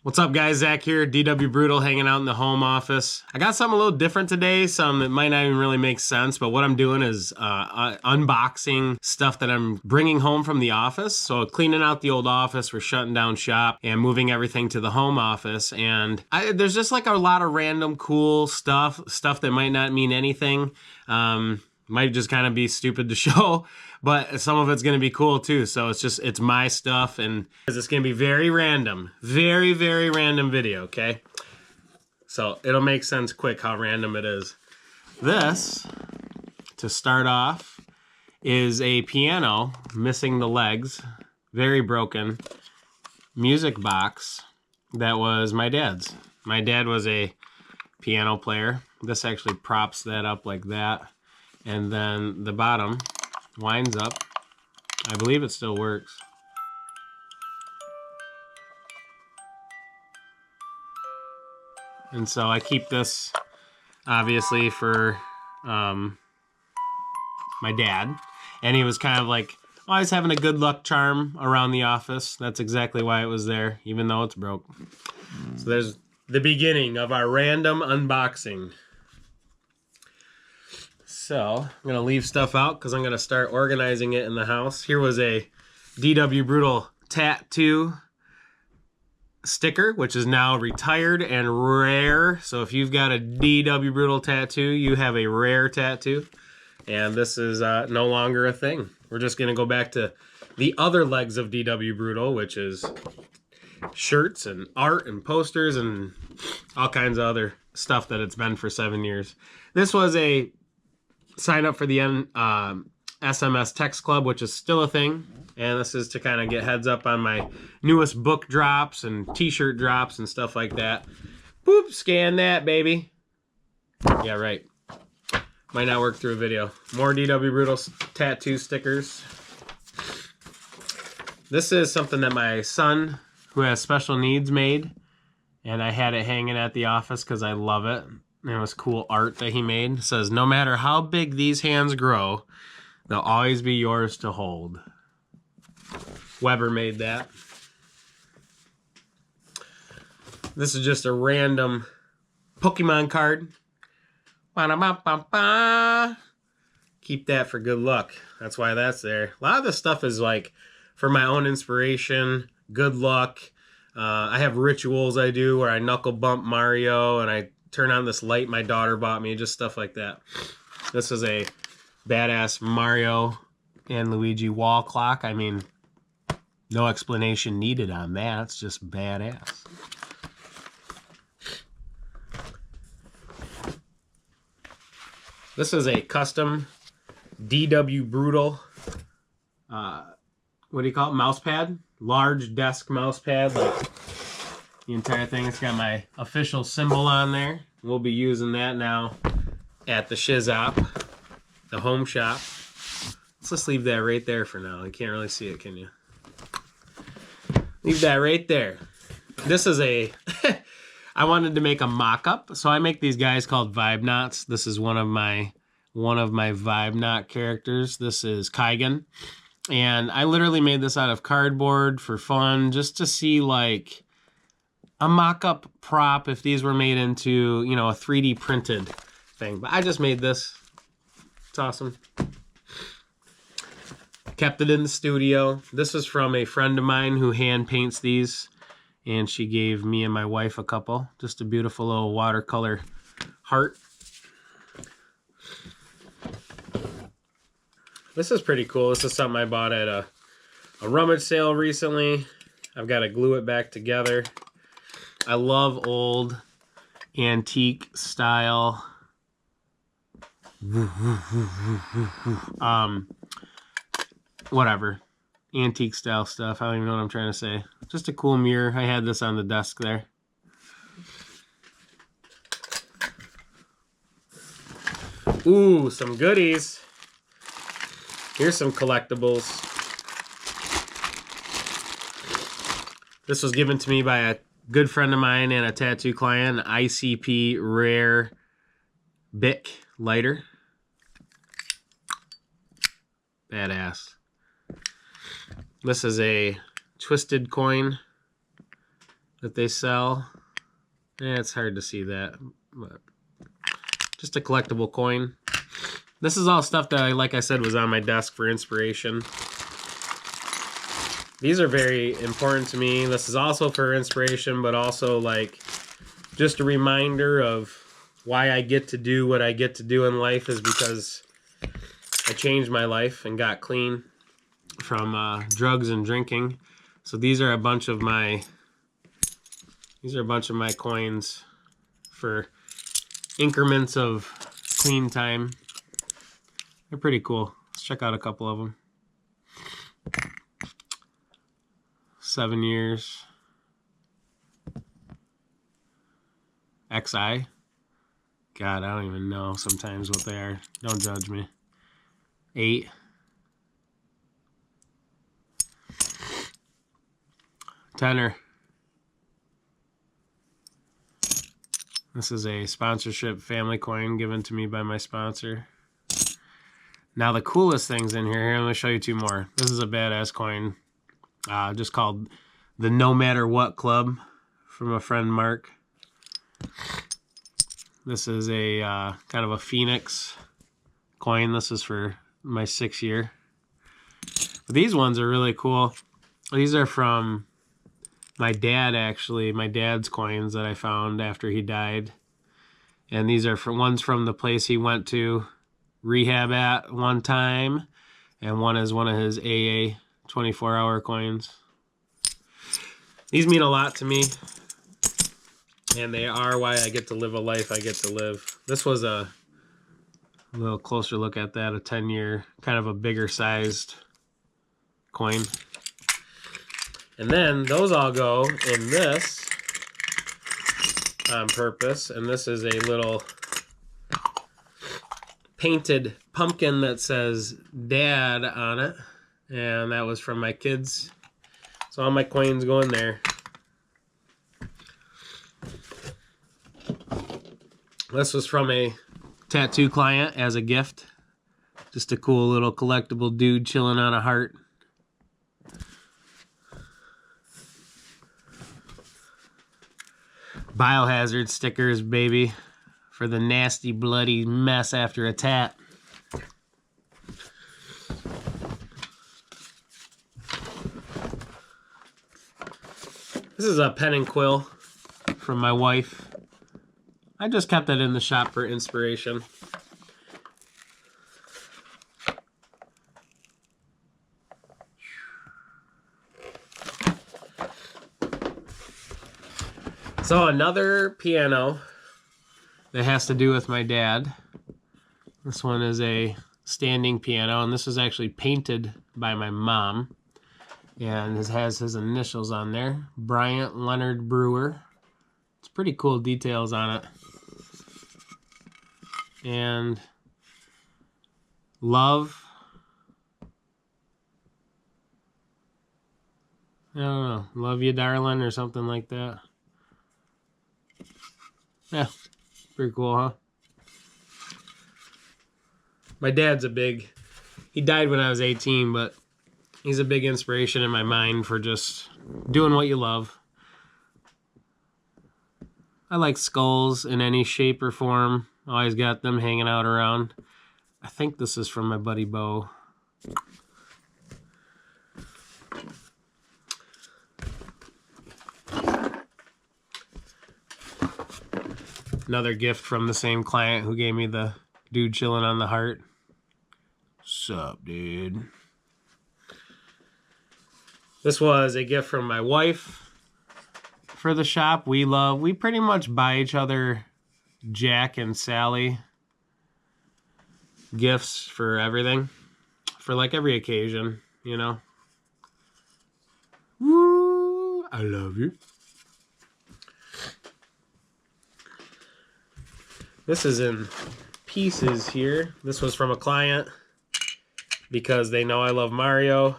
What's up, guys? Zach here, DW Brutal, hanging out in the home office. I got something a little different today, some that might not even really make sense, but what I'm doing is unboxing stuff that I'm bringing home from the office. So cleaning out the old office, we're shutting down shop and moving everything to the home office. And there's just like a lot of random cool stuff that might not mean anything. Might just kind of be stupid to show, but some of it's going to be cool too. So it's my stuff, and it's going to be very random, very random video. Okay. So it'll make sense quick how random it is. This, to start off, is a piano missing the legs, very broken music box that was my dad's. My dad was a piano player. This actually props that up like that. And then the bottom winds up. I believe it still works. And so I keep this, obviously, for my dad. And he was kind of like always having a good luck charm around the office. That's exactly why it was there, even though it's broke. So there's the beginning of our random unboxing. So I'm going to leave stuff out because I'm going to start organizing it in the house. Here was a DW Brutal tattoo sticker, which is now retired and rare. So if you've got a DW Brutal tattoo, you have a rare tattoo. And this is no longer a thing. We're just going to go back to the other legs of DW Brutal, which is shirts and art and posters and all kinds of other stuff that it's been for 7 years. This was a sign up for the SMS text club, which is still a thing. And this is to kind of get heads up on my newest book drops and t-shirt drops and stuff like that. Boop, scan that, baby. Yeah, right. Might not work through a video. More DW Brutal tattoo stickers. This is something that my son, who has special needs, made. And I had it hanging at the office because I love it. It was cool art that he made. It says, no matter how big these hands grow, they'll always be yours to hold. Weber made that. This is just a random Pokemon card. Keep that for good luck. That's why that's there. A lot of this stuff is like for my own inspiration, good luck. I have rituals I do where I knuckle bump Mario and I turn on this light my daughter bought me, just stuff like that. This is a badass Mario and Luigi wall clock. I mean, no explanation needed on that. It's just badass. This is a custom DW Brutal, what do you call it, mouse pad? Large desk mouse pad, like the entire thing. It's got my official symbol on there. We'll be using that now at the Shizop, the home shop. Let's just leave that right there for now. You can't really see it, can you? Leave that right there. This is a... I wanted to make a mock-up, so I make these guys called Vibe Knots. This is one of my Vibe Knot characters. This is Kaigan. And I literally made this out of cardboard for fun, just to see like a mock-up prop if these were made into, you know, a 3D printed thing. But I just made this. It's awesome. Kept it in the studio. This is from a friend of mine who hand paints these, and she gave me and my wife a couple. Just a beautiful little watercolor heart. This is pretty cool. This is something I bought at a rummage sale recently. I've got to glue it back together. I love old antique style whatever, antique style stuff. I don't even know what I'm trying to say. Just a cool mirror. I had this on the desk there. Ooh, some goodies. Here's some collectibles. This was given to me by a good friend of mine and a tattoo client, an ICP Rare Bic lighter. Badass. This is a twisted coin. that they sell. It's hard to see that, but just a collectible coin. This is all stuff that, like I said, was on my desk for inspiration. These are very important to me. This is also for inspiration, but also like just a reminder of why I get to do what I get to do in life is because I changed my life and got clean from drugs and drinking. So these are a bunch of my coins for increments of clean time. They're pretty cool. Let's check out a couple of them. 7 years. XI. God, I don't even know sometimes what they are. Don't judge me. 8. Tenner. This is a sponsorship family coin given to me by my sponsor. Now the coolest things in here, I'm going to show you 2 more. This is a badass coin, just called the No Matter What Club from a friend Mark. This is a kind of a Phoenix coin. This is for my 6th year. But these ones are really cool. These are from my dad, actually. My dad's coins that I found after he died. And these are one's from the place he went to rehab at one time. And one is one of his AA 24-hour coins. These mean a lot to me. And they are why I get to live a life I get to live. This was a little closer look at that, a 10-year, kind of a bigger sized coin. And then those all go in this on purpose. And this is a little painted pumpkin that says Dad on it. And that was from my kids. So all my coins go in there. This was from a tattoo client as a gift. Just a cool little collectible dude chilling on a heart. Biohazard stickers, baby, for the nasty, bloody mess after a tat. This is a pen and quill from my wife. I just kept that in the shop for inspiration. So another piano that has to do with my dad. This one is a standing piano, and this is actually painted by my mom. And it has his initials on there. Bryant Leonard Brewer. It's pretty cool details on it. And love. I don't know. Love you, darling, or something like that. Yeah, pretty cool, huh? My dad's he died when I was 18, but he's a big inspiration in my mind for just doing what you love. I like skulls in any shape or form. Always got them hanging out around. I think this is from my buddy Bo. Another gift from the same client who gave me the dude chilling on the heart. Sup, dude? This was a gift from my wife for the shop. We pretty much buy each other Jack and Sally gifts for everything. For like every occasion, you know. Woo! I love you. This is in pieces here. This was from a client because they know I love Mario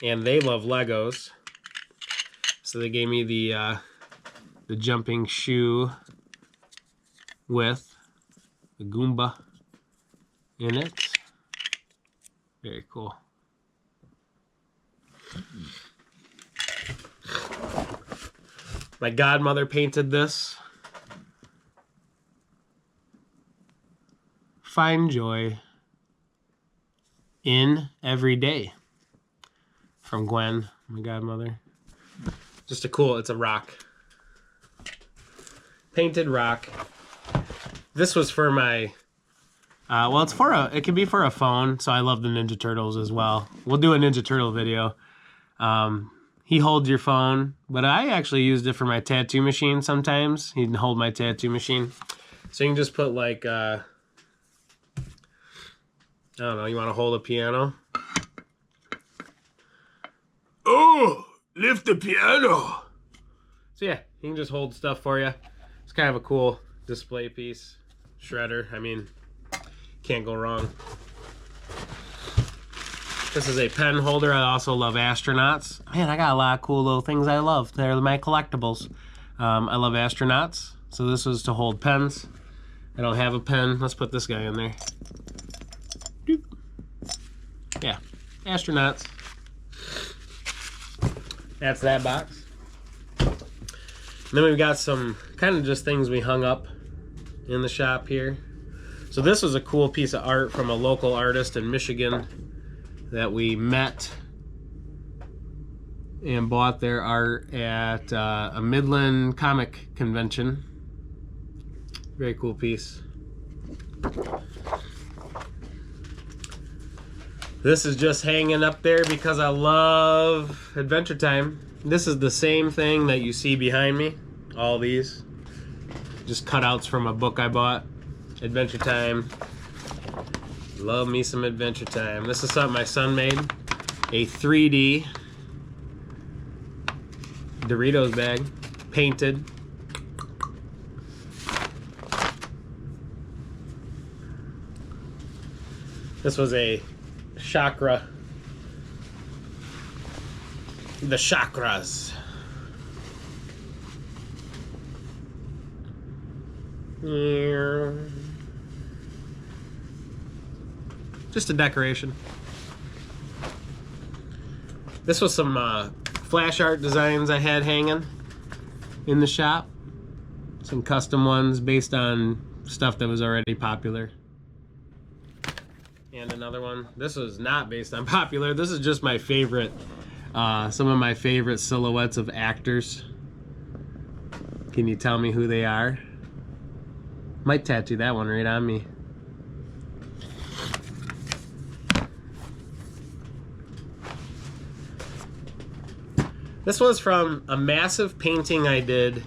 and they love Legos. So they gave me the jumping shoe with the Goomba in it. Very cool. My godmother painted this. Find joy in every day. From Gwen, my godmother. Just a cool, it's a rock. Painted rock. This was for my, well, it could be for a phone, so I love the Ninja Turtles as well. We'll do a Ninja Turtle video. He holds your phone, but I actually used it for my tattoo machine sometimes. He'd hold my tattoo machine. So you can just put like, I don't know, you want to hold a piano? Oh, lift the piano. So yeah, he can just hold stuff for you. It's kind of a cool display piece. Shredder, I mean, can't go wrong. This is a pen holder. I also love astronauts. Man, I got a lot of cool little things I love. They're my collectibles. I love astronauts. So this was to hold pens. I don't have a pen. Let's put this guy in there. Doop. Yeah, astronauts. That's that box. And then we've got some kind of just things we hung up in the shop here. So this was a cool piece of art from a local artist in Michigan that we met and bought their art at a Midland comic convention. Very cool piece. This is just hanging up there because I love Adventure Time. This is the same thing that you see behind me. All these. Just cutouts from a book I bought. Adventure Time. Love me some Adventure Time. This is something my son made. A 3D Doritos bag. Painted. This was a chakra. The chakras. Just a decoration. This was some flash art designs I had hanging in the shop. Some custom ones based on stuff that was already popular. And another one. This was not based on popular. This is just my favorite, some of my favorite silhouettes of actors. Can you tell me who they are? Might tattoo that one right on me. This was from a massive painting I did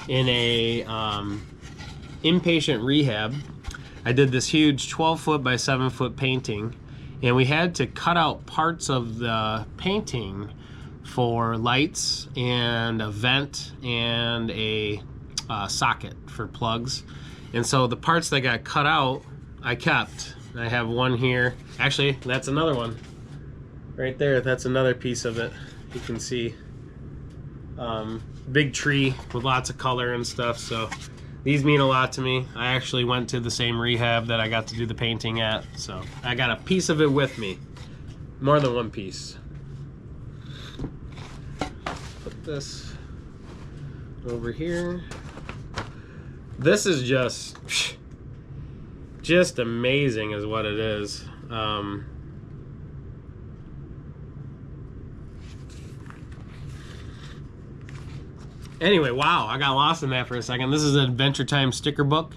in a inpatient rehab. I did this huge 12-foot by 7-foot painting, and we had to cut out parts of the painting for lights and a vent and a socket for plugs. And so the parts that got cut out, I kept. I have one here. Actually, that's another one. Right there, that's another piece of it. You can see big tree with lots of color and stuff. So these mean a lot to me. I actually went to the same rehab that I got to do the painting at. So I got a piece of it with me. More than one piece. Put this over here. This is just amazing is what it is. Anyway, wow, I got lost in that for a second. This is an Adventure Time sticker book.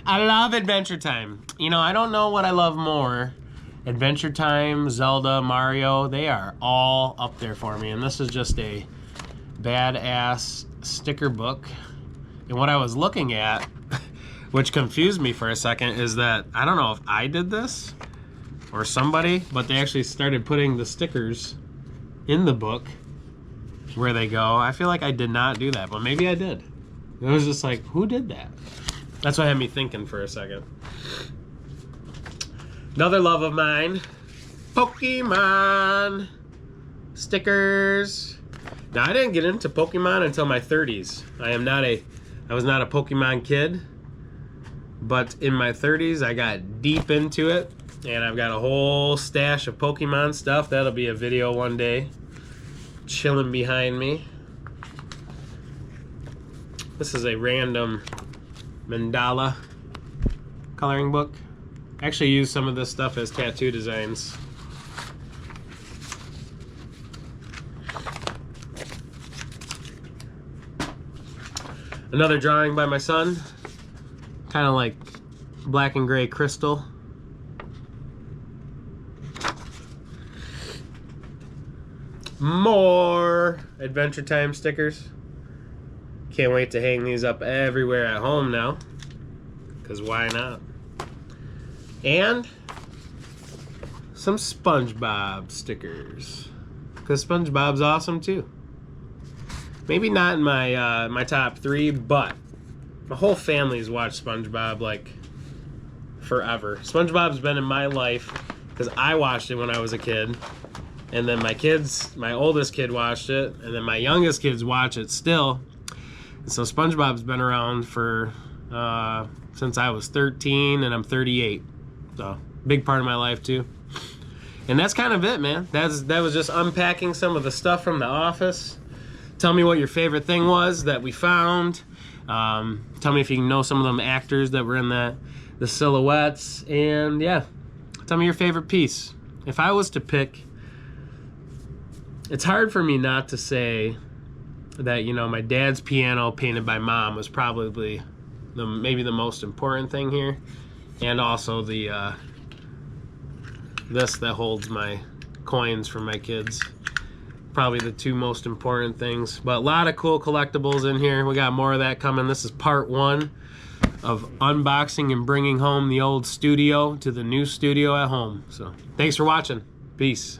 I love Adventure Time. You know, I don't know what I love more. Adventure Time, Zelda, Mario, they are all up there for me. And this is just a badass sticker book. And what I was looking at, which confused me for a second, is that I don't know if I did this or somebody, but they actually started putting the stickers in the book where they go. I feel like I did not do that, but maybe I did. It was just like, who did that? That's what had me thinking for a second. Another love of mine, Pokemon stickers. Now, I didn't get into Pokemon until my 30s. I was not a Pokemon kid, but in my 30s, I got deep into it, and I've got a whole stash of Pokemon stuff. That'll be a video one day. Chilling behind me. This is a random mandala coloring book. I actually use some of this stuff as tattoo designs. Another drawing by my son, kind of like black and gray crystal. More Adventure Time stickers. Can't wait to hang these up everywhere at home now, because why not? And some SpongeBob stickers, because SpongeBob's awesome too. Maybe not in my my top 3, but my whole family's watched SpongeBob like forever. SpongeBob's been in my life because I watched it when I was a kid, and then my oldest kid watched it, and then my youngest kids watch it still. And so SpongeBob's been around for since I was 13, and I'm 38. So big part of my life too. And that's kind of it, man. That was just unpacking some of the stuff from the office. Tell me what your favorite thing was that we found. Tell me if you know some of them actors that were in the silhouettes. And yeah, tell me your favorite piece. If I was to pick, it's hard for me not to say that, you know, my dad's piano painted by mom was probably maybe the most important thing here. And also the this that holds my coins for my kids. Probably the 2 most important things. But a lot of cool collectibles in here. We got more of that coming. This is part 1 of unboxing and bringing home the old studio to the new studio at home. So thanks for watching. Peace.